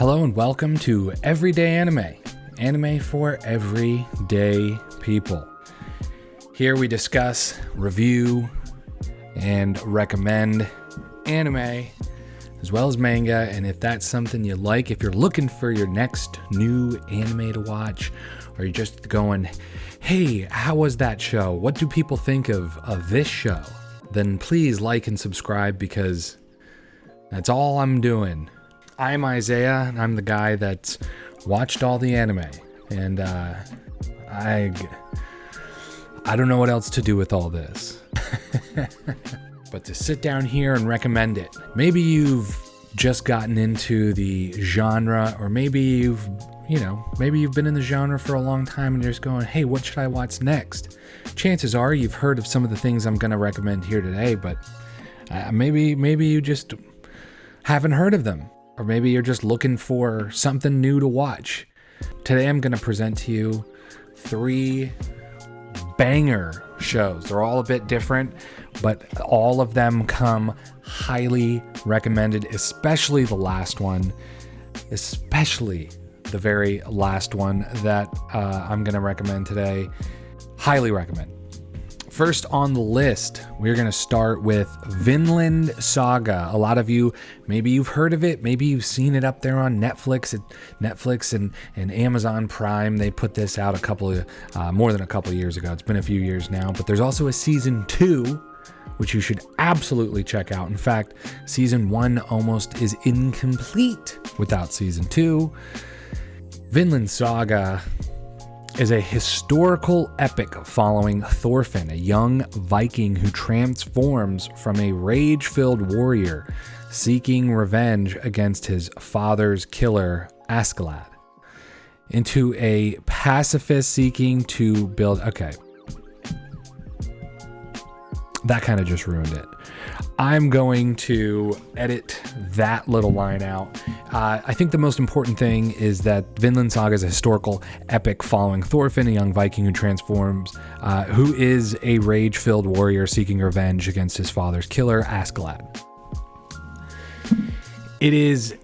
Hello and welcome to Everyday Anime. Anime for everyday people. Here we discuss, review, and recommend anime as well as manga. And if that's something you like, if you're looking for your next new anime to watch, or you're just going, hey, how was that show? What do people think of this show? Then please like and subscribe, because that's all I'm doing. I'm Isaiah, and I'm the guy that's watched all the anime, and I don't know what else to do with all this. But to sit down here and recommend it. Maybe you've just gotten into the genre, or maybe you've been in the genre for a long time and you're just going, hey, what should I watch next? Chances are you've heard of some of the things I'm going to recommend here today, but maybe you just haven't heard of them. Or maybe you're just looking for something new to watch. Today I'm going to present to you 3 banger shows. They're all a bit different, but all of them come highly recommended, especially the last one. Especially the very last one that I'm going to recommend today. Highly recommend. First on the list, we're going to start with Vinland Saga. A lot of you, maybe you've heard of it, maybe you've seen it up there on Netflix. And Amazon Prime, they put this out more than a couple years ago. It's been a few years now, but there's also a season 2, which you should absolutely check out. In fact, season 1 almost is incomplete without season 2. Vinland Saga is a historical epic following Thorfinn, a young Viking who transforms from a rage-filled warrior seeking revenge against his father's killer, Askeladd, into a pacifist seeking to build... Okay. That kind of just ruined it. I'm going to edit that little line out. I think the most important thing is that Vinland Saga is a historical epic following Thorfinn, a young Viking who transforms, who is a rage-filled warrior seeking revenge against his father's killer, Askeladd. It is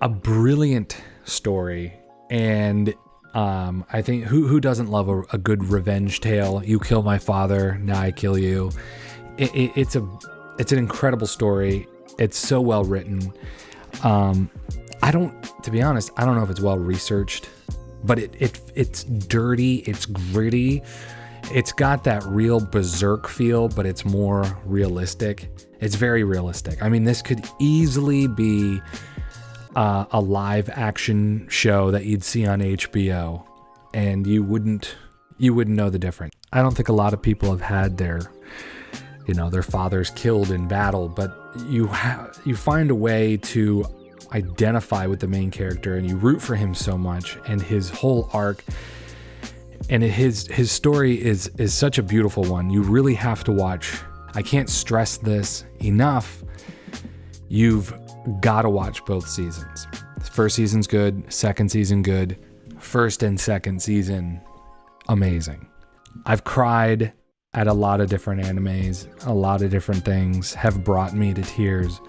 a brilliant story, and I think who doesn't love a good revenge tale? You kill my father, now I kill you. It's an incredible story. It's so well written. To be honest, I don't know if it's well researched, but it's dirty, it's gritty. It's got that real berserk feel, but it's more realistic. It's very realistic. I mean, this could easily be a live action show that you'd see on HBO, and you wouldn't know the difference. I don't think a lot of people have had their fathers killed in battle, but you find a way to identify with the main character, and you root for him so much, and his whole arc, and his story is such a beautiful one. You really have to watch. I can't stress this enough. You've got to watch both seasons. First season's good, second season good, first and second season amazing. I've cried at a lot of different animes. A lot of different things have brought me to tears,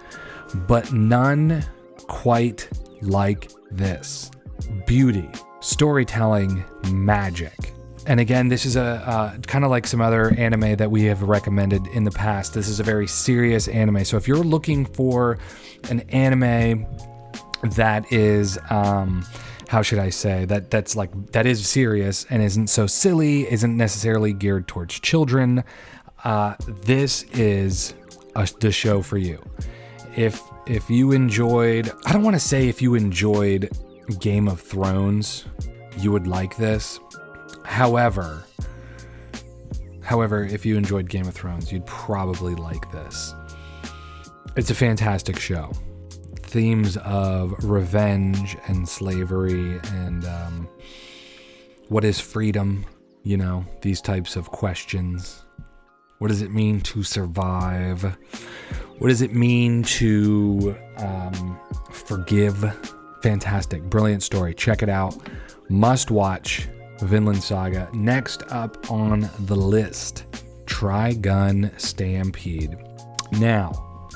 but none quite like this. Beauty, storytelling, magic. And again, this is a kind of like some other anime that we have recommended in the past. This is a very serious anime. So if you're looking for an anime that is, how should I say, that is serious and isn't so silly, isn't necessarily geared towards children, this is the show for you. If you enjoyed, I don't want to say if you enjoyed Game of Thrones, you would like this. However, if you enjoyed Game of Thrones, you'd probably like this. It's a fantastic show. Themes of revenge and slavery and what is freedom, these types of questions. What does it mean to survive? What does it mean to forgive? Fantastic, brilliant story. Check it out. Must watch Vinland Saga. Next up on the list, Trigun Stampede. Now,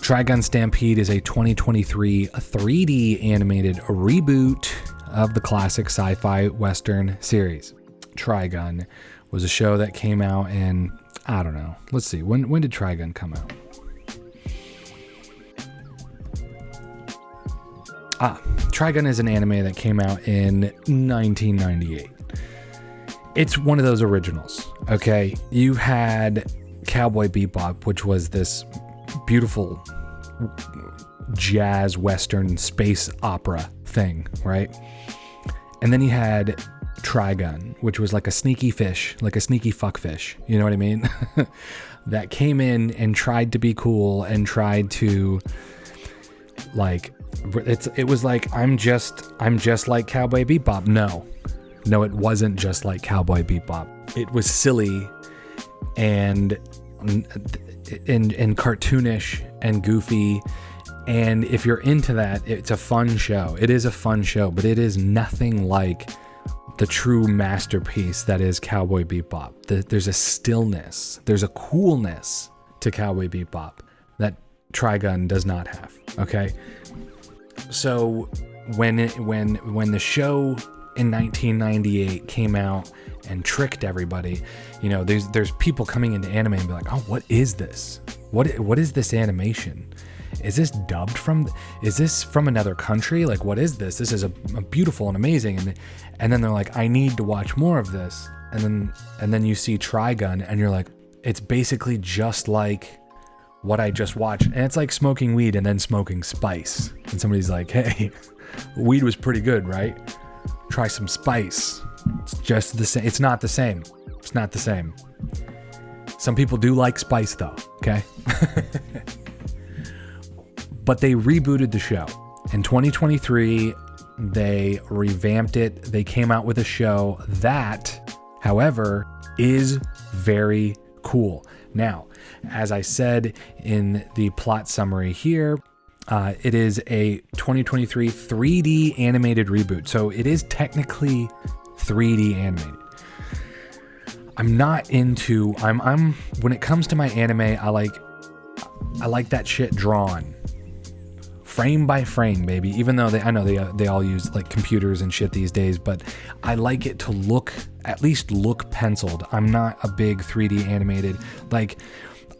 Trigun Stampede is a 2023 3D animated reboot of the classic sci-fi Western series. Trigun was a show that came out in, I don't know, let's see, when did Trigun come out? Trigun is an anime that came out in 1998. It's one of those originals, okay? You had Cowboy Bebop, which was this beautiful jazz western space opera thing, right? And then you had Trigun, which was like a sneaky fish, like a sneaky fuckfish, you know what I mean? That came in and tried to be cool and tried to like, it was like, I'm just like Cowboy Bebop. No, it wasn't just like Cowboy Bebop. It was silly and cartoonish and goofy. And if you're into that, it's a fun show. It is a fun show, but it is nothing like the true masterpiece that is Cowboy Bebop. There's a stillness, there's a coolness to Cowboy Bebop that Trigun does not have. Okay, so when the show in 1998 came out and tricked everybody, you know, there's people coming into anime and be like, oh, what is this? What is this animation? Is this dubbed from? Is this from another country? Like, what is this? This is a beautiful and amazing. And then they're like, I need to watch more of this. And then you see Trigun, and you're like, it's basically just like what I just watched. And it's like smoking weed and then smoking spice. And somebody's like, hey, weed was pretty good, right? Try some spice. It's just the same. It's not the same. It's not the same. Some people do like spice though, okay? But they rebooted the show. In 2023, they revamped it. They came out with a show that, however, is very cool. Now, as I said in the plot summary here, it is a 2023 3D animated reboot. So it is technically 3D animated. I'm not into, I'm when it comes to my anime, I like that shit drawn. Frame by frame, baby. Even though I know they all use like computers and shit these days, but I like it to at least look penciled. I'm not a big 3D animated. Like,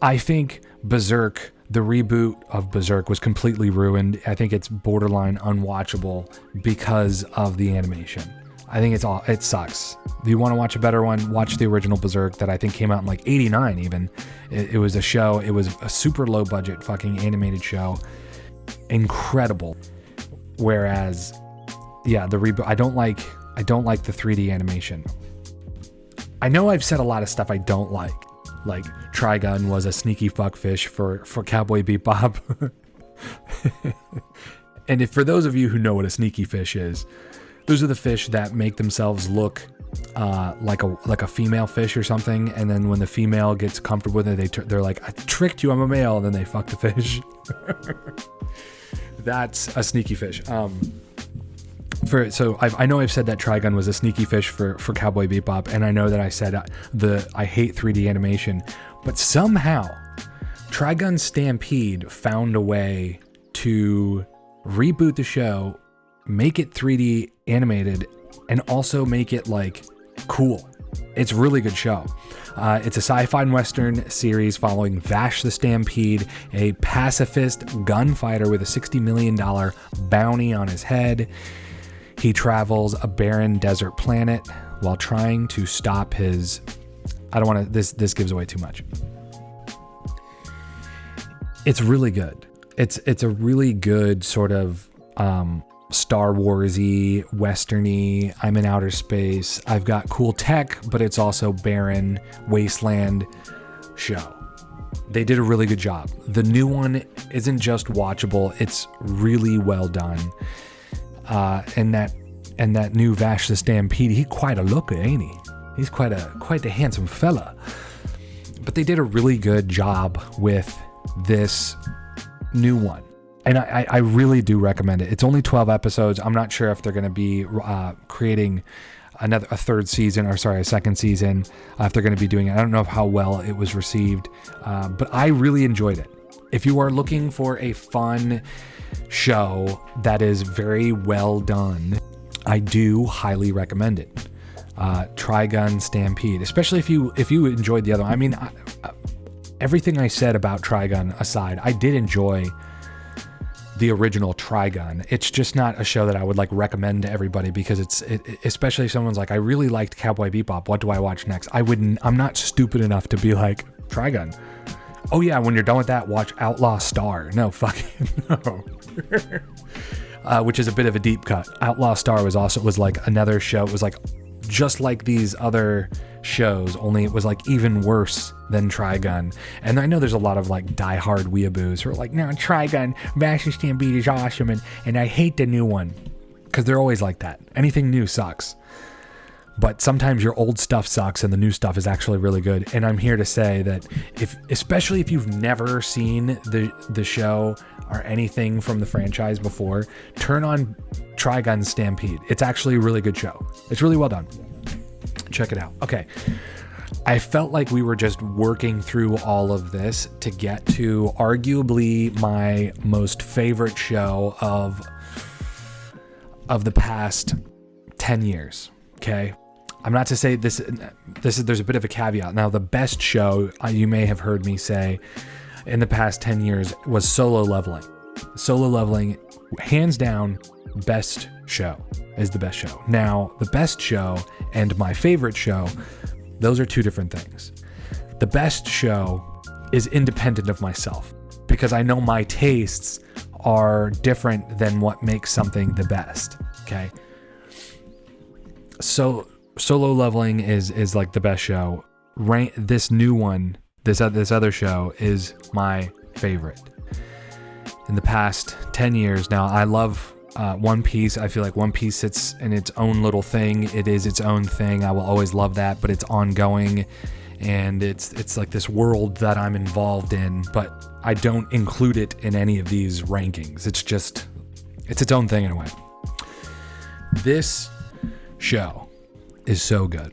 I think Berserk, the reboot of Berserk, was completely ruined. I think it's borderline unwatchable because of the animation. I think it sucks. If you want to watch a better one, watch the original Berserk that I think came out in like 89 even. It was a show. It was a super low budget fucking animated show. Incredible. Whereas, yeah, the reboot, I don't like the 3D animation. I know I've said a lot of stuff I don't like Trigun was a sneaky fuckfish for Cowboy Bebop. And for those of you who know what a sneaky fish is, those are the fish that make themselves look like a female fish or something, and then when the female gets comfortable with it, they're like, I tricked you, I'm a male, and then they fuck the fish. That's a sneaky fish. I know I've said that Trigun was a sneaky fish for Cowboy Bebop, and I know that I said I hate 3D animation, but somehow Trigun Stampede found a way to reboot the show, make it 3D animated, and also make it like cool. It's a really good show. It's a sci-fi and western series following Vash the Stampede, a pacifist gunfighter with a $60 million bounty on his head. He travels a barren desert planet while trying to stop his... I don't want to... This gives away too much. It's really good. It's a really good sort of Star Wars-y, western-y, I'm in outer space, I've got cool tech, but it's also barren, wasteland show. They did a really good job. The new one isn't just watchable, it's really well done. And that new Vash the Stampede, he quite a looker, ain't he? He's quite the handsome fella. But they did a really good job with this new one. And I really do recommend it. It's only 12 episodes. I'm not sure if they're going to be creating a second season. If they're going to be doing it. I don't know how well it was received. But I really enjoyed it. If you are looking for a fun show that is very well done, I do highly recommend it. Trigun Stampede, especially if you enjoyed the other one. I mean, everything I said about Trigun aside, I did enjoy the original Trigun. It's just not a show that I would like recommend to everybody, because especially if someone's like, I really liked Cowboy Bebop, what do I watch next? I'm not stupid enough to be like, Trigun. Oh yeah, when you're done with that, watch Outlaw Star. No, fucking no. Which is a bit of a deep cut. Outlaw Star was like another show. It was like just like these other shows, only it was like even worse than Trigun. And I know there's a lot of like diehard weeaboos who are like, no, Trigun, Vash the Stampede is awesome, and I hate the new one. Because they're always like that. Anything new sucks. But sometimes your old stuff sucks and the new stuff is actually really good. And I'm here to say that especially if you've never seen the show or anything from the franchise before, turn on Trigun Stampede. It's actually a really good show. It's really well done. Check it out. Okay. I felt like we were just working through all of this to get to arguably my most favorite show of the past 10 years. Okay. I'm not to say this is, there's a bit of a caveat. Now, the best show you may have heard me say in the past 10 years was Solo Leveling. Solo Leveling, hands down, best show is the best show. Now, the best show and my favorite show, those are two different things. The best show is independent of myself, because I know my tastes are different than what makes something the best. Okay. So Solo Leveling is like the best show. This new one, this other show is my favorite. In the past 10 years now, I love One Piece. I feel like One Piece sits in its own little thing. It is its own thing. I will always love that, but it's ongoing, and it's like this world that I'm involved in, but I don't include it in any of these rankings. It's its own thing in a way. This show is so good.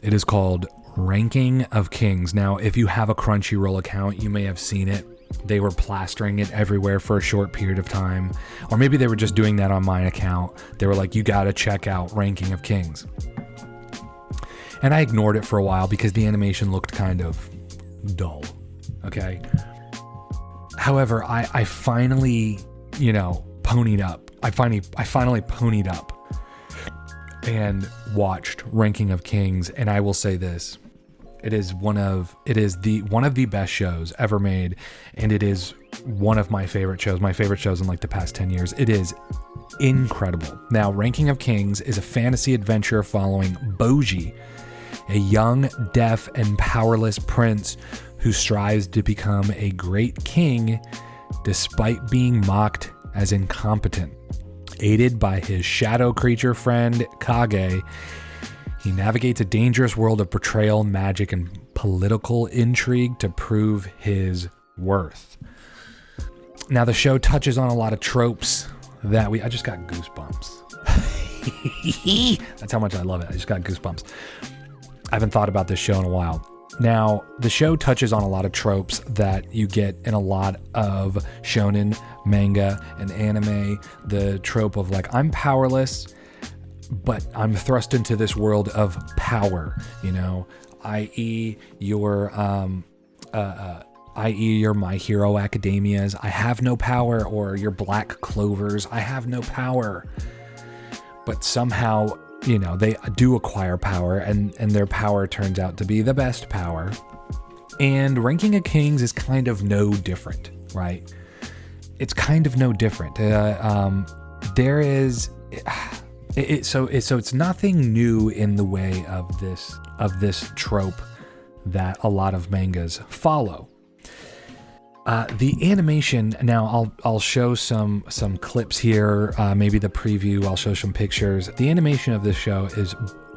It is called Ranking of Kings. Now, if you have a Crunchyroll account, you may have seen it. They were plastering it everywhere for a short period of time. Or maybe they were just doing that on my account. They were like, you gotta check out Ranking of Kings. And I ignored it for a while because the animation looked kind of dull. Okay. However, I finally, ponied up. I finally ponied up and watched Ranking of Kings, and I will say this: it is one of the best shows ever made, and it is one of my favorite shows in like the past 10 years. It is incredible. Now, Ranking of Kings is a fantasy adventure following Bojji, a young, deaf, and powerless prince who strives to become a great king despite being mocked as incompetent. Aided by his shadow creature friend, Kage, he navigates a dangerous world of betrayal, magic, and political intrigue to prove his worth. Now, the show touches on a lot of tropes that I just got goosebumps. That's how much I love it. I just got goosebumps. I haven't thought about this show in a while. Now, the show touches on a lot of tropes that you get in a lot of shonen, manga, and anime. The trope of like, I'm powerless, but I'm thrust into this world of power, i.e. your My Hero Academias, I have no power, or your Black Clovers, I have no power. But somehow, they do acquire power, and their power turns out to be the best power. And Ranking of Kings is kind of no different, right? It's kind of no different. So it's nothing new in the way of this trope that a lot of mangas follow. The animation, now I'll show some clips here, maybe the preview, I'll show some pictures. The animation of this show is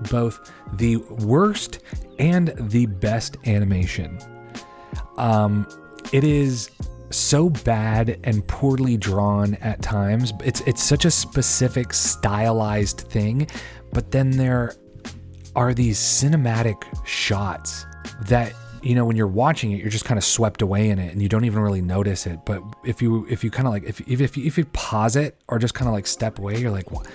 both the worst and the best animation. It is so bad and poorly drawn at times. It's such a specific stylized thing, but then there are these cinematic shots that you know, when you're watching it, you're just kind of swept away in it and you don't even really notice it. But if you kind of like, if you pause it or just kind of like step away, you're like, what?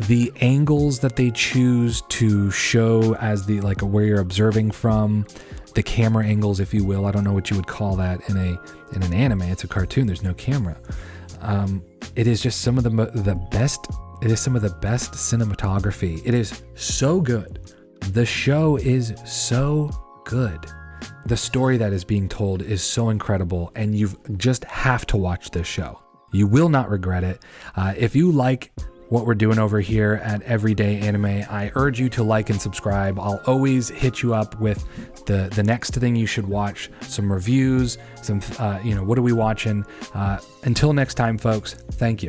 The angles that they choose to show as the, like where you're observing from, the camera angles, if you will. I don't know what you would call that in an anime. It's a cartoon. There's no camera. It is just some of the best. It is some of the best cinematography. It is so good. The show is so good. The story that is being told is so incredible, and you just have to watch this show. You will not regret it. If you like what we're doing over here at Everyday Anime, I urge you to like and subscribe. I'll always hit you up with the next thing you should watch, some reviews, some, what are we watching? Until next time, folks, thank you.